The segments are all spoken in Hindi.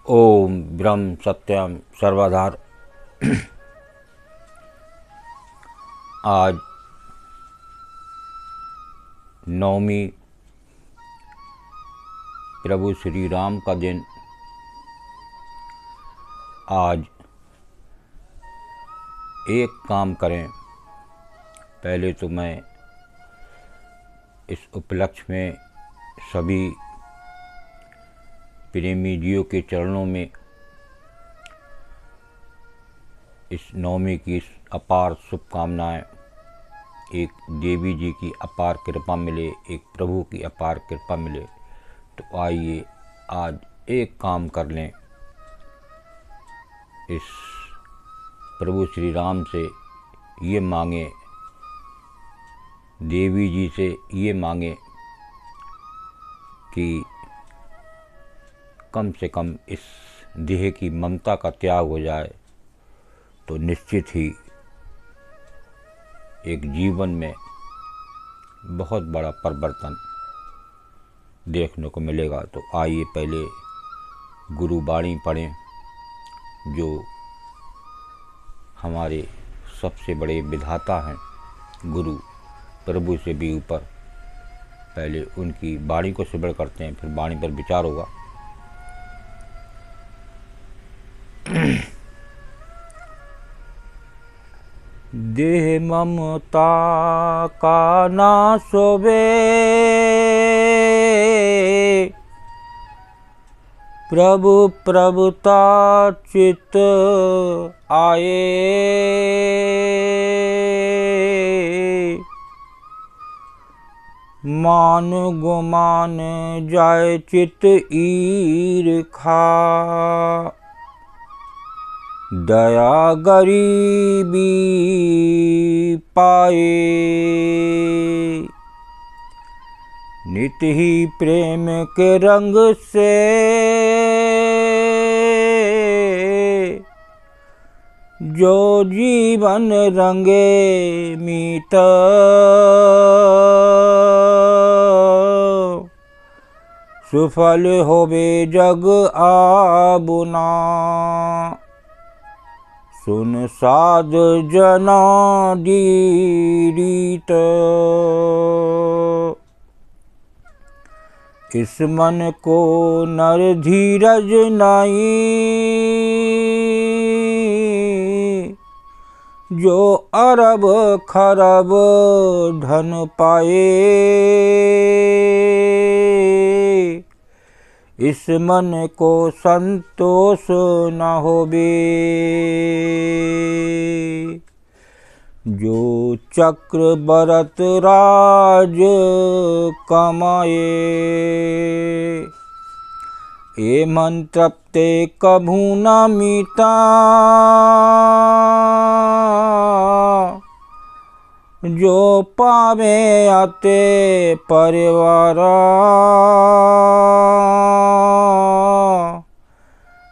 ओम ब्रह्म सत्यम सर्वाधार। आज नवमी प्रभु श्री राम का दिन। आज एक काम करें। पहले तो मैं इस उपलक्ष्य में सभी प्रेमी जीवों के चरणों में इस नवमी की अपार शुभकामनाएं। एक देवी जी की अपार कृपा मिले, एक प्रभु की अपार कृपा मिले। तो आइए आज एक काम कर लें। इस प्रभु श्री राम से ये मांगे, देवी जी से ये मांगे कि कम से कम इस देह की ममता का त्याग हो जाए तो निश्चित ही एक जीवन में बहुत बड़ा परिवर्तन देखने को मिलेगा। तो आइए पहले गुरु वाणी पढ़ें, जो हमारे सबसे बड़े विधाता हैं, गुरु प्रभु से भी ऊपर। पहले उनकी वाणी को श्रवण करते हैं, फिर वाणी पर विचार होगा। देह ममता का ना सोवे, प्रभु प्रभुता चित आए। मान गुमान जाय चित ईर्खा, दया गरीबी पाए। नित ही प्रेम के रंग से जो जीवन रंगे मीत, सुफल होवे जग आबुना। सुन साध जना रीत, इस मन को नर धीरज नाई। जो अरब खरब धन पाए, इस मन को संतोष न होवे। जो चक्र बरत राज कमाए, ए मन तृप्ते कभू न मीता। जो पावे आते परिवारा,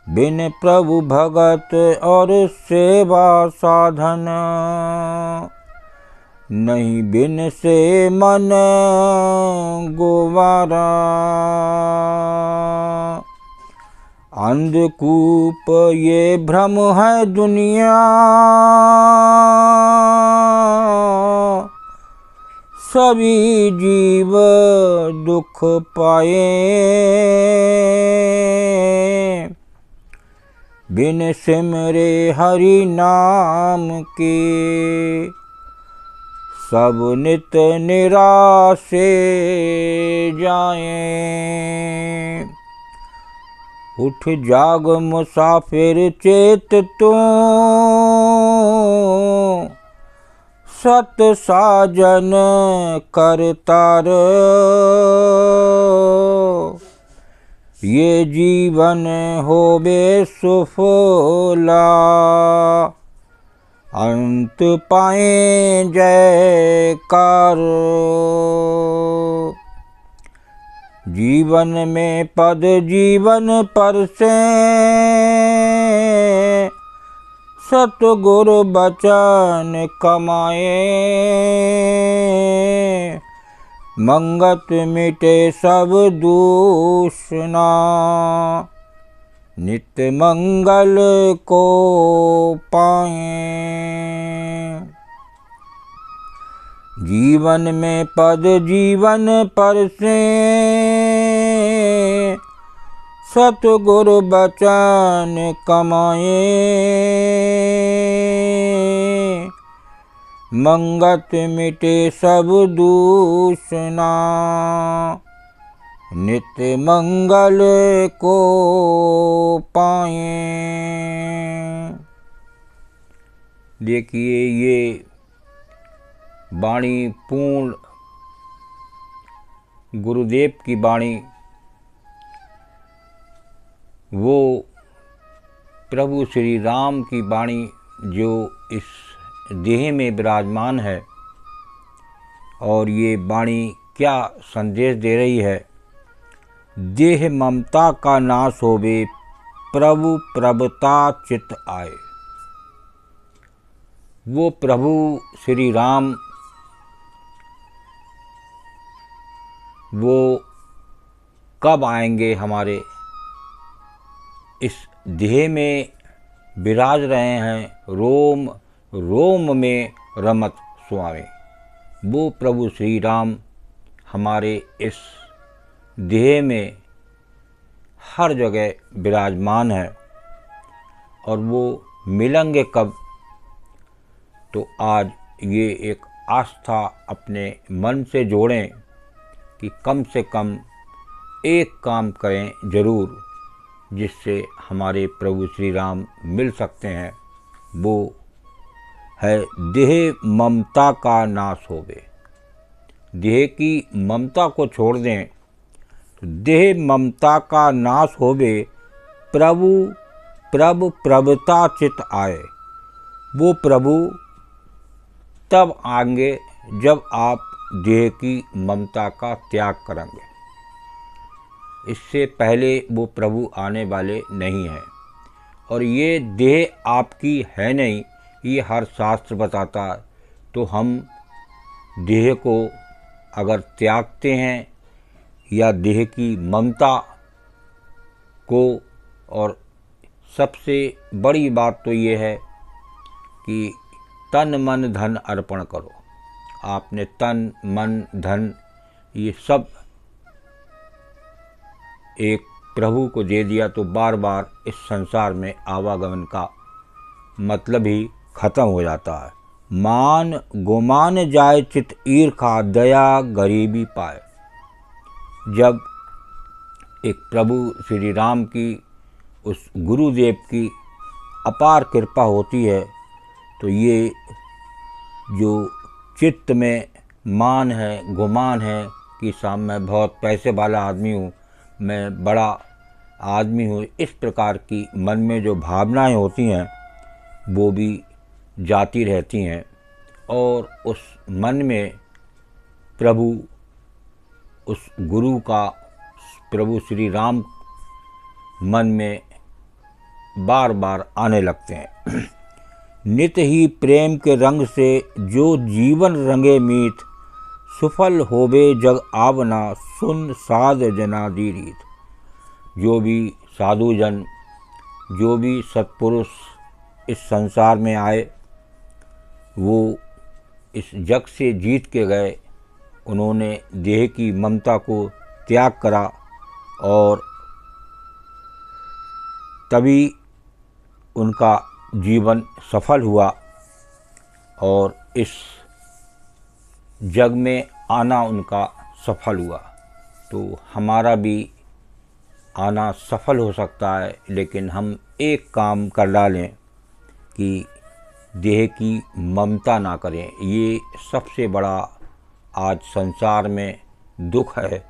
बिन प्रभु भगत और सेवा साधन। नहीं बिन से मन गोवारा। अंधकूप ये भ्रम है दुनिया, सभी जीव दुख पाए। बिन सिमरे हरि नाम के, सब नित निराशे जाएं। उठ जाग मुसाफिर चेत तो, सत साजन करतार। ये जीवन होवे सुफला, अंत पाए जयकार। जीवन में पद जीवन पर से, सतगुरु बचन कमाए। मंगत मिटे सब दूषणा, नित्य मंगल को पाए। जीवन में पद जीवन पर से सतगुरु बचन कमाए। मंगत मिटे सब दूषणा नित्य मंगल को पाए। देखिए ये वाणी पूर्ण गुरुदेव की वाणी, वो प्रभु श्री राम की वाणी जो इस देह में विराजमान है। और ये वाणी क्या संदेश दे रही है? देह ममता का नाश होवे, प्रभु प्रभुता चित आए। वो प्रभु श्री राम वो कब आएंगे? हमारे इस देह में विराज रहे हैं, रोम रोम में रमत स्वामी। वो प्रभु श्री राम हमारे इस देह में हर जगह विराजमान है। और वो मिलेंगे कब? तो आज ये एक आस्था अपने मन से जोड़ें कि कम से कम एक काम करें ज़रूर, जिससे हमारे प्रभु श्री राम मिल सकते हैं। वो है देह ममता का नाश होवे। देह की ममता को छोड़ दें तो देह ममता का नाश होवे, प्रभु प्रभु प्रभुता चित आए। वो प्रभु तब आएंगे जब आप देह की ममता का त्याग करेंगे। इससे पहले वो प्रभु आने वाले नहीं हैं। और ये देह आपकी है नहीं, ये हर शास्त्र बताता है। तो हम देह को अगर त्यागते हैं या देह की ममता को, और सबसे बड़ी बात तो ये है कि तन मन धन अर्पण करो। आपने तन मन धन ये सब एक प्रभु को दे दिया तो बार बार इस संसार में आवागमन का मतलब ही खत्म हो जाता है। मान गुमान जाए चित ईर्खा, दया गरीबी पाए। जब एक प्रभु श्री राम की, उस गुरुदेव की अपार कृपा होती है, तो ये जो चित्त में मान है, गुमान है कि साहब मैं बहुत पैसे वाला आदमी हूँ, मैं बड़ा आदमी हूँ, इस प्रकार की मन में जो भावनाएं होती हैं वो भी जाती रहती हैं। और उस मन में प्रभु, उस गुरु का, प्रभु श्री राम मन में बार बार आने लगते हैं। नित ही प्रेम के रंग से जो जीवन रंगे मीत, सुफल होवे जग आवना, सुन साध जनादि रीत। जो भी साधुजन, जो भी सत्पुरुष इस संसार में आए, वो इस जग से जीत के गए। उन्होंने देह की ममता को त्याग करा और तभी उनका जीवन सफल हुआ और इस जग में आना उनका सफल हुआ। तो हमारा भी आना सफल हो सकता है, लेकिन हम एक काम कर डालें कि देह की ममता ना करें। ये सबसे बड़ा आज संसार में दुख है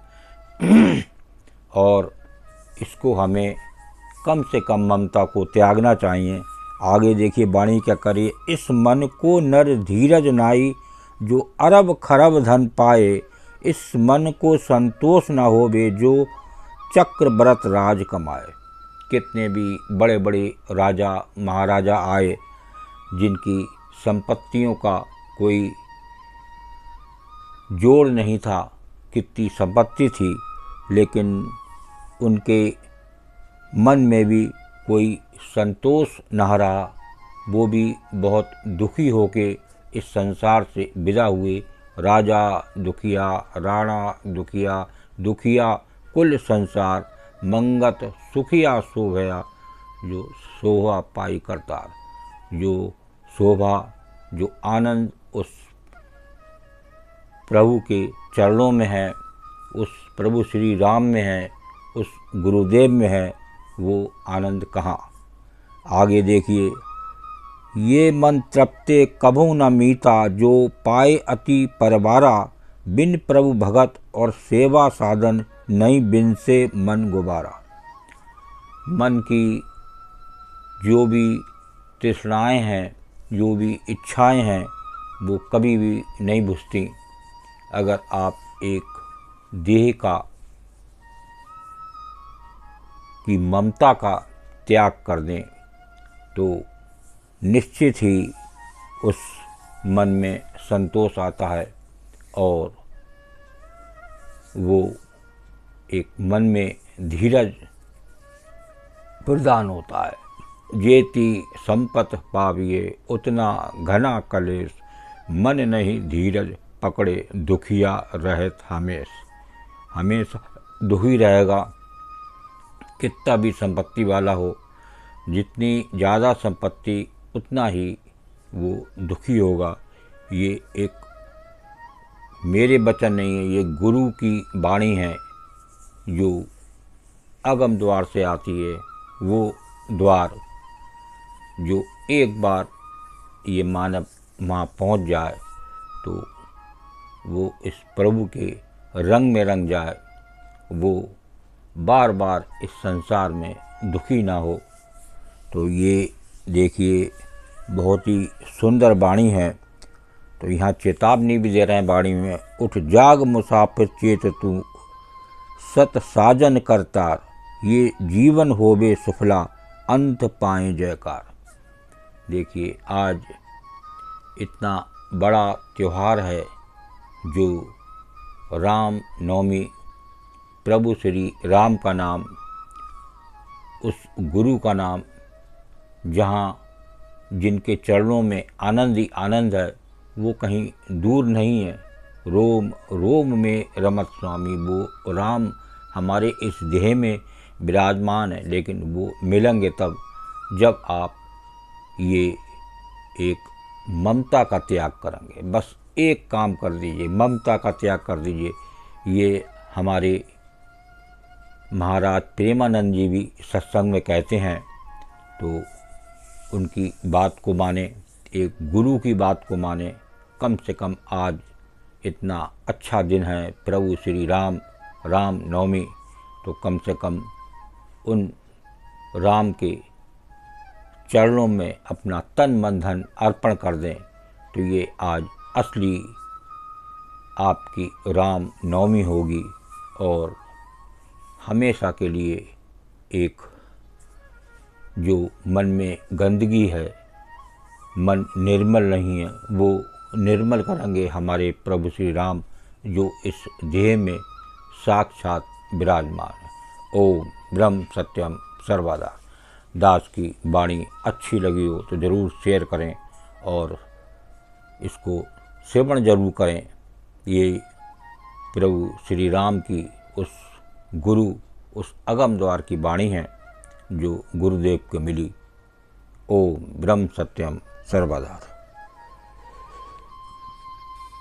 और इसको हमें कम से कम ममता को त्यागना चाहिए। आगे देखिए वाणी क्या करिए। इस मन को नर धीरज नाई, जो अरब खरब धन पाए। इस मन को संतोष न होवे, जो चक्रव्रत राज कमाए। कितने भी बड़े बड़े राजा महाराजा आए जिनकी संपत्तियों का कोई जोड़ नहीं था, कितनी संपत्ति थी, लेकिन उनके मन में भी कोई संतोष न रहा। वो भी बहुत दुखी होके इस संसार से विदा हुए। राजा दुखिया, राणा दुखिया, दुखिया कुल संसार, मंगत सुखिया सो गया, जो शोभा पाई करतार। जो शोभा, जो आनंद उस प्रभु के चरणों में है, उस प्रभु श्री राम में है, उस गुरुदेव में है, वो आनंद कहाँ। आगे देखिए, ये मन तृप्ते कभू न मीता, जो पाए अति परवारा, बिन प्रभु भगत और सेवा साधन, नहीं बिन से मन गुबारा। मन की जो भी तृष्णाएँ हैं, जो भी इच्छाएं हैं, वो कभी भी नहीं बुझती। अगर आप एक देह की ममता का त्याग कर दें तो निश्चित ही उस मन में संतोष आता है और वो एक मन में धीरज प्रदान होता है। जेती संपत पाविए उतना घना कलेश, मन नहीं धीरज पकड़े दुखिया रहत हमेशा दुखी रहेगा। कितना भी संपत्ति वाला हो, जितनी ज़्यादा संपत्ति उतना ही वो दुखी होगा। ये एक मेरे वचन नहीं है, ये गुरु की वाणी है जो अगम द्वार से आती है। वो द्वार जो एक बार ये मानव वहाँ पहुँच जाए तो वो इस प्रभु के रंग में रंग जाए, वो बार बार इस संसार में दुखी ना हो। तो ये देखिए बहुत ही सुंदर वाणी है। तो यहाँ चेतावनी भी दे रहे हैं वाणी में, उठ जाग मुसाफिर चेत तू, सत साजन करतार, ये जीवन होवे सुफला, अंत पाए जयकार। देखिए आज इतना बड़ा त्यौहार है जो राम नवमी, प्रभु श्री राम का नाम, उस गुरु का नाम, जहाँ जिनके चरणों में आनंद ही आनंद है, वो कहीं दूर नहीं है। रोम रोम में रमत स्वामी, वो राम हमारे इस देह में विराजमान है, लेकिन वो मिलेंगे तब जब आप ये एक ममता का त्याग करेंगे। बस एक काम कर दीजिए, ममता का त्याग कर दीजिए। ये हमारे महाराज प्रेमानंद जी भी सत्संग में कहते हैं, तो उनकी बात को माने, एक गुरु की बात को माने। कम से कम आज इतना अच्छा दिन है प्रभु श्री राम नवमी, तो कम से कम उन राम के चरणों में अपना तन मन धन अर्पण कर दें। तो ये आज असली आपकी राम नवमी होगी और हमेशा के लिए एक जो मन में गंदगी है, मन निर्मल नहीं है, वो निर्मल करेंगे हमारे प्रभु श्री राम, जो इस देह में साक्षात विराजमान है। ओम ब्रह्म सत्यम सर्वदा। दास की वाणी अच्छी लगी हो तो ज़रूर शेयर करें और इसको श्रवण जरूर करें। ये प्रभु श्री राम की उस गुरु, उस अगम द्वार की वाणी है जो गुरुदेव को मिली। ओम ब्रह्म सत्यम सर्वदा।